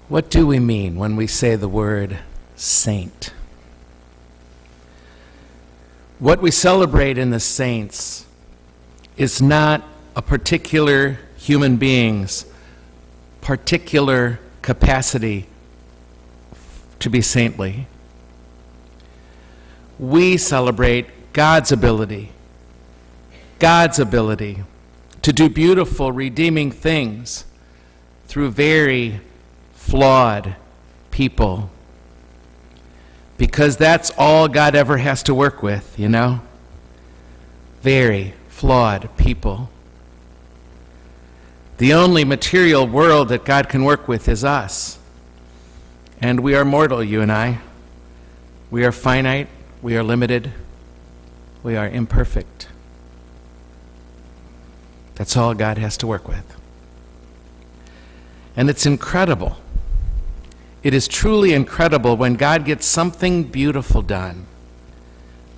What do we mean when we say the word saint? What we celebrate in the saints is not a particular human being's particular capacity to be saintly. We celebrate God's ability to do beautiful, redeeming things through very flawed people. Because that's all God ever has to work with, you know? Very flawed people. The only material world that God can work with is us. And we are mortal, you and I. We are finite, we are limited, we are imperfect. That's all God has to work with. And it's incredible. It is truly incredible when God gets something beautiful done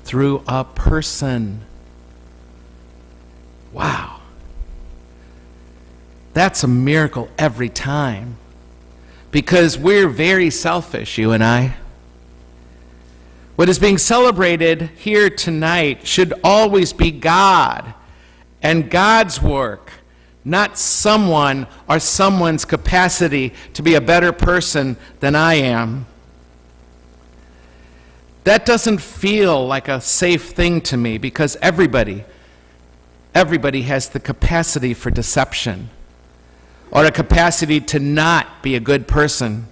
through a person. Wow. That's a miracle every time. Because we're very selfish, you and I. What is being celebrated here tonight should always be God and God's work, not someone or someone's capacity to be a better person than I am. That doesn't feel like a safe thing to me because everybody has the capacity for deception or a capacity to not be a good person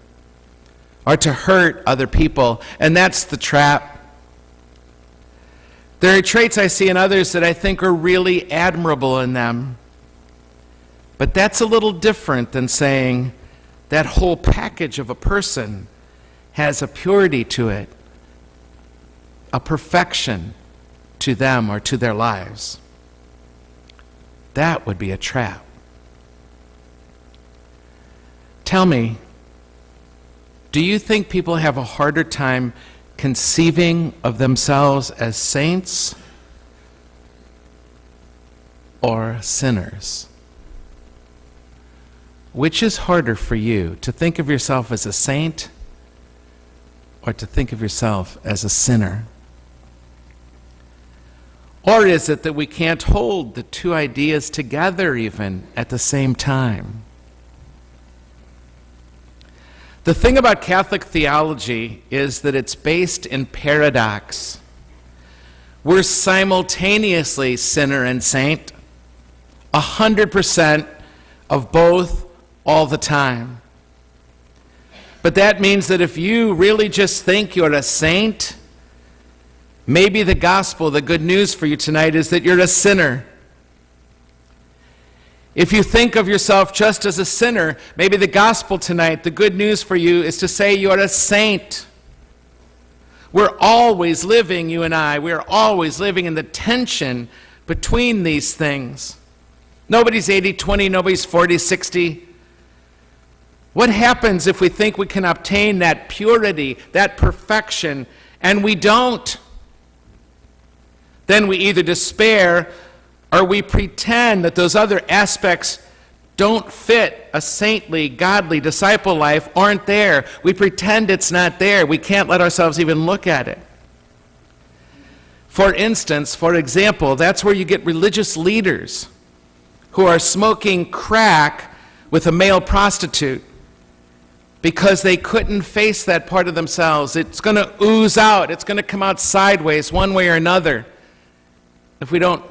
or to hurt other people, and that's the trap. There are traits I see in others that I think are really admirable in them. But that's a little different than saying that whole package of a person has a purity to it, a perfection to them or to their lives. That would be a trap. Tell me, do you think people have a harder time conceiving of themselves as saints or sinners? Which is harder for you, to think of yourself as a saint or to think of yourself as a sinner? Or is it that we can't hold the two ideas together even at the same time? The thing about Catholic theology is that it's based in paradox. We're simultaneously sinner and saint, 100% of both all the time. But that means that if you really just think you're a saint, maybe the gospel, the good news for you tonight is that you're a sinner. If you think of yourself just as a sinner, maybe the gospel tonight, the good news for you is to say you're a saint. We're always living, you and I, we're always living in the tension between these things. Nobody's 80-20, nobody's 40-60. What happens if we think we can obtain that purity, that perfection, and we don't? Then we either despair or we pretend that those other aspects don't fit a saintly, godly disciple life, aren't there. We pretend it's not there. We can't let ourselves even look at it. For instance, for example, that's where you get religious leaders who are smoking crack with a male prostitute because they couldn't face that part of themselves. It's going to ooze out. It's going to come out sideways one way or another if we don't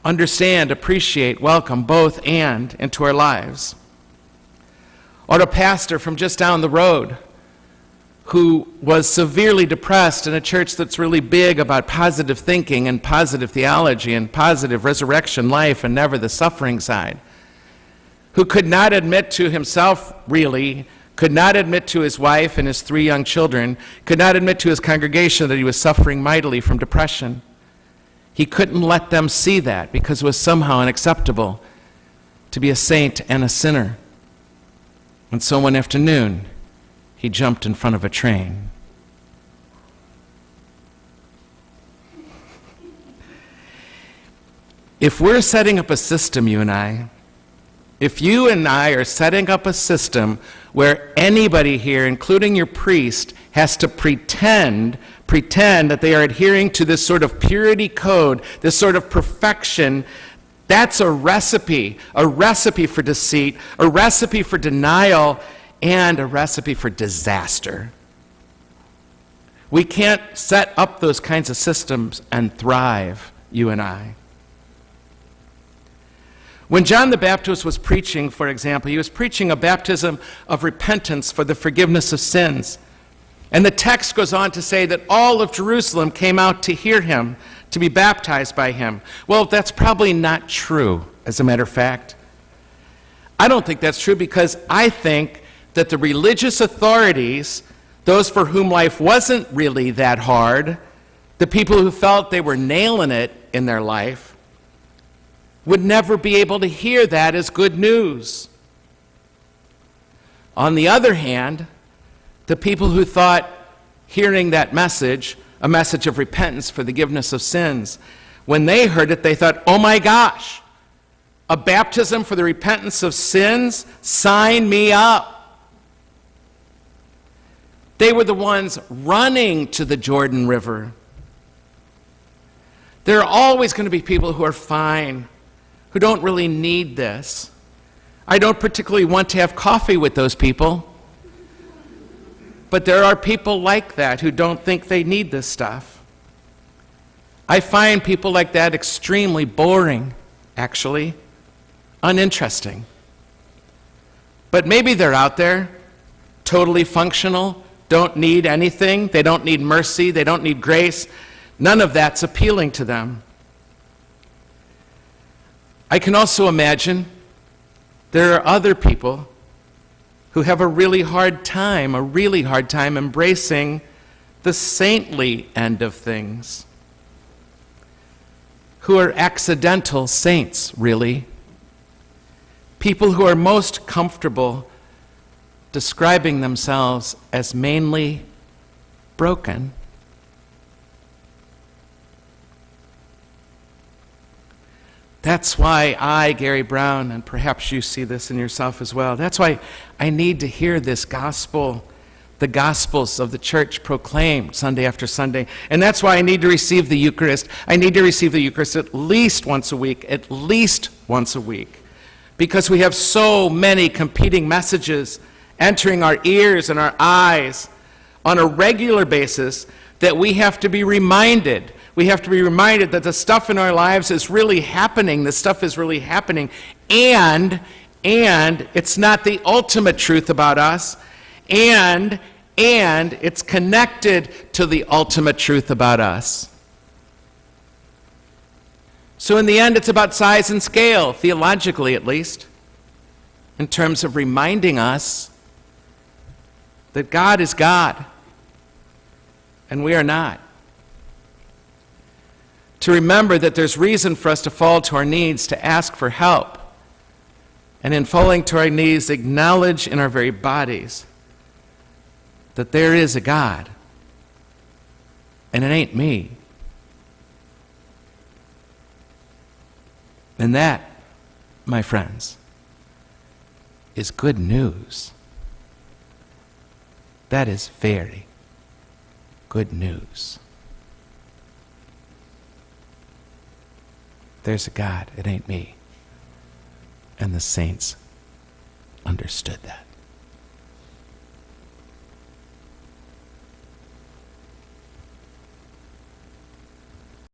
understand, appreciate, welcome both and into our lives. Or a pastor from just down the road who was severely depressed in a church that's really big about positive thinking and positive theology and positive resurrection life and never the suffering side, who could not admit to himself really, could not admit to his wife and his 3 young children, could not admit to his congregation that he was suffering mightily from depression. He couldn't let them see that because it was somehow unacceptable to be a saint and a sinner. And so one afternoon, he jumped in front of a train. If we're setting up a system, you and I, if you and I are setting up a system where anybody here, including your priest, has to pretend that they are adhering to this sort of purity code, this sort of perfection. That's a recipe for deceit, a recipe for denial, and a recipe for disaster. We can't set up those kinds of systems and thrive, you and I. When John the Baptist was preaching, for example, he was preaching a baptism of repentance for the forgiveness of sins. And the text goes on to say that all of Jerusalem came out to hear him, to be baptized by him. Well, that's probably not true, as a matter of fact. I don't think that's true because I think that the religious authorities, those for whom life wasn't really that hard, the people who felt they were nailing it in their life, would never be able to hear that as good news. On the other hand, the people who thought hearing that message, a message of repentance for the forgiveness of sins, when they heard it, they thought, oh my gosh, a baptism for the repentance of sins? Sign me up. They were the ones running to the Jordan River. There are always going to be people who are fine, who don't really need this. I don't particularly want to have coffee with those people, but there are people like that who don't think they need this stuff. I find people like that extremely boring, actually, uninteresting. But maybe they're out there, totally functional, don't need anything, they don't need mercy, they don't need grace. None of that's appealing to them. I can also imagine there are other people who have a really hard time embracing the saintly end of things, who are accidental saints, really. People who are most comfortable describing themselves as mainly broken. That's why I, Gary Brown, and perhaps you see this in yourself as well, that's why I need to hear this gospel, the gospels of the church proclaimed Sunday after Sunday. And that's why I need to receive the Eucharist. I need to receive the Eucharist at least once a week, because we have so many competing messages entering our ears and our eyes on a regular basis that we have to be reminded. We have to be reminded that the stuff in our lives is really happening. The stuff is really happening. And it's not the ultimate truth about us. And it's connected to the ultimate truth about us. So in the end, it's about size and scale, theologically at least, in terms of reminding us that God is God, and we are not. To remember that there's reason for us to fall to our knees, to ask for help, and in falling to our knees, acknowledge in our very bodies that there is a God, and it ain't me. And that, my friends, is good news. That is very good news. There's a God, it ain't me. And the saints understood that.